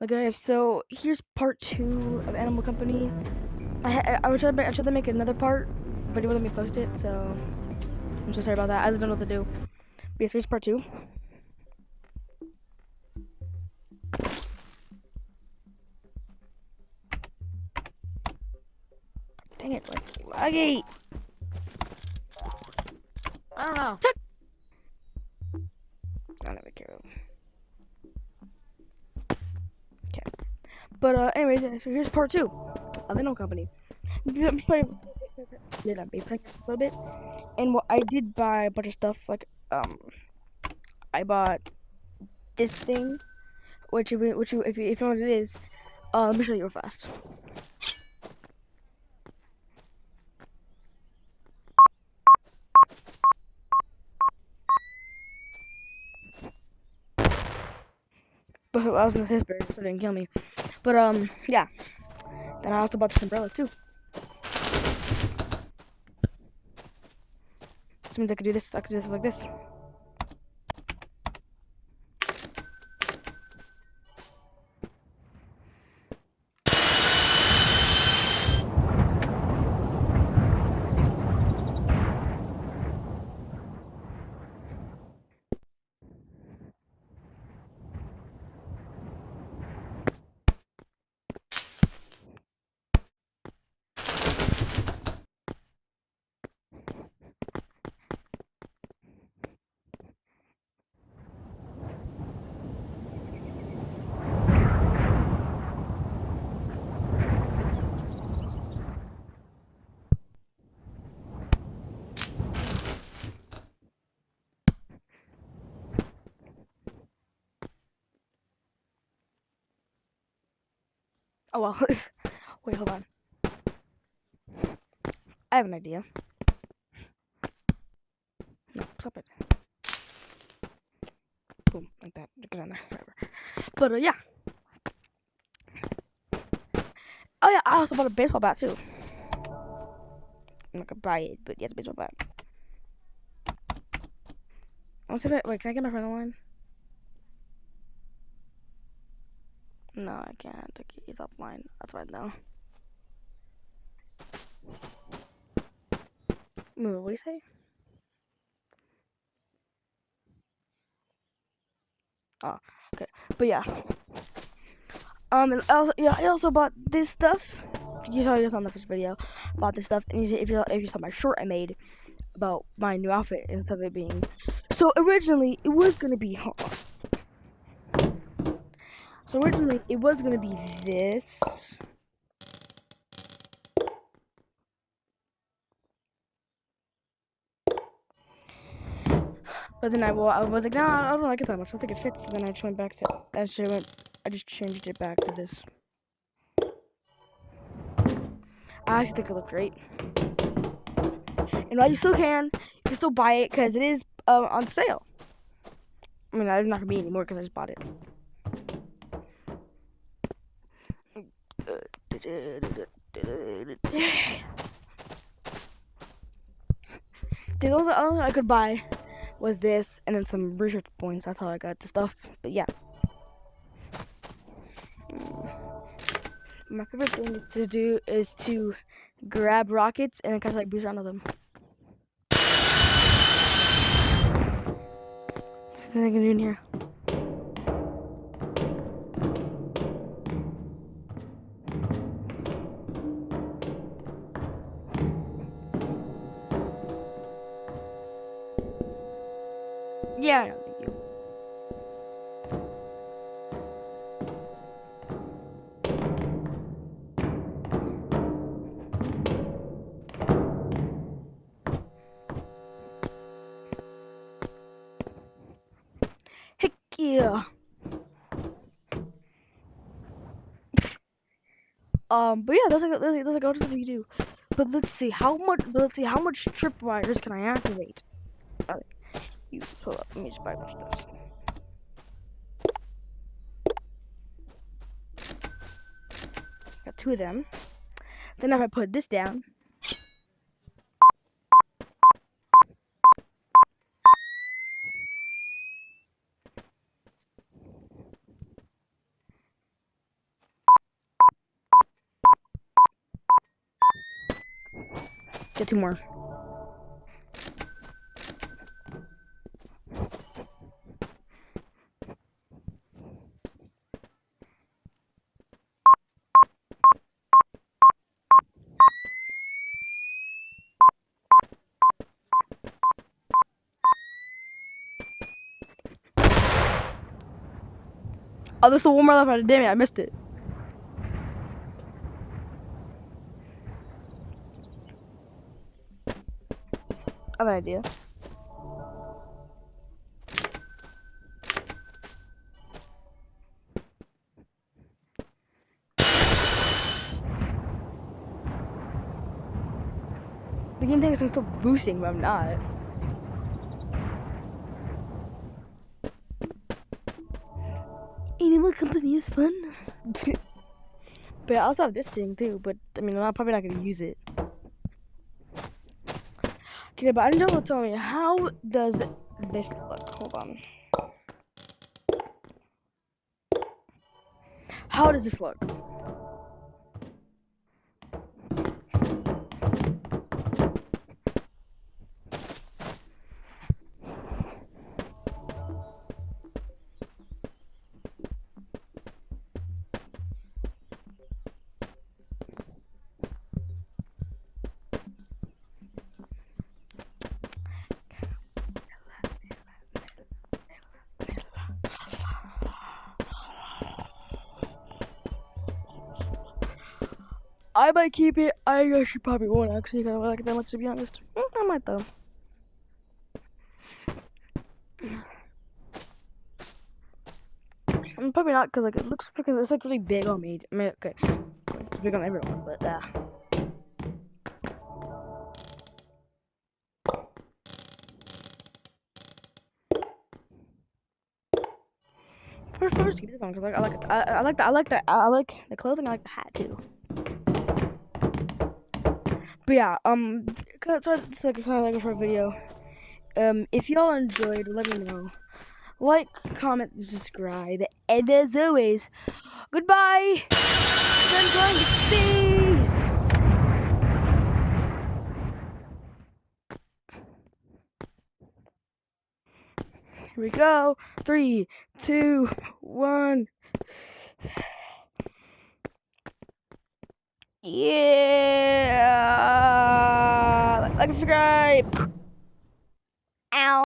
Guys, so here's part 2 of Animal Company. I tried to make another part, but it wouldn't let me post it, so I'm so sorry about that. I don't know what to do. But yes, here's part 2. Dang it, let's laggy. I don't know. I never care. Okay. But anyways, so here's part 2 of Animal Company. I'm playing a little bit, and what I did buy a bunch of stuff like I bought this thing, if you know what it is, let me show you real fast. But I was in the Sainsbury's, so it didn't kill me. But yeah. Then I also bought this umbrella too. This means I could do this. I could do stuff like this. Oh well. Wait, hold on. I have an idea. No, stop it. Boom, like that. Get on there. Whatever. But yeah. Oh yeah, I also bought a baseball bat too. I'm not gonna buy it, but yeah, it's a baseball bat. I'm gonna wait, can I get my friend on the line? No, I can't. He's offline. That's fine though. What do you say? Oh, okay. But yeah. And I also bought this stuff. You saw this on the first video. Bought this stuff, and if you saw my short I made about my new outfit instead of it being. So originally it was gonna be. So originally it was gonna be this. But then I was like, nah, I don't like it that much. I don't think it fits. So then I just went back to. I just changed it back to this. I actually think it looked great. And while you still can still buy it because it is on sale. I mean, it's not for me anymore because I just bought it. The only other thing I could buy was this and then some research points. That's how I got the stuff. But yeah. My favorite thing to do is to grab rockets and then kind of like boost onto them. What's the thing I can do in here? Yeah, I know, thank you. Heck yeah. But yeah, that's like all the stuff you do. But let's see how much tripwires can I activate? Alright, you hold up. Let me just buy a bunch of this. Got 2 of them. Then if I put this down, Get 2 more. Oh, there's still 1 more left. Damn it, I missed it. I have an idea. The game thinks I'm still boosting, but I'm not. Animal company is fun. But I also have this thing too, but I mean, I'm probably not gonna use it. Okay, but I know. Tell me, how does this look? Hold on. How does this look? I might keep it. I actually probably won't actually, because I like it that much, to be honest. I might though. I'm probably not, because like it looks freaking. It's like really big on me. I mean, okay, it's big on everyone, but yeah. First keep this on, because like, I like the clothing. I like the hat too. But yeah, so it's like kind of like a short video. If y'all enjoyed, let me know. Like, comment, subscribe, and as always, goodbye. I'm going to space. Here we go. 3, 2, 1. Yeah. Like, subscribe. Ow.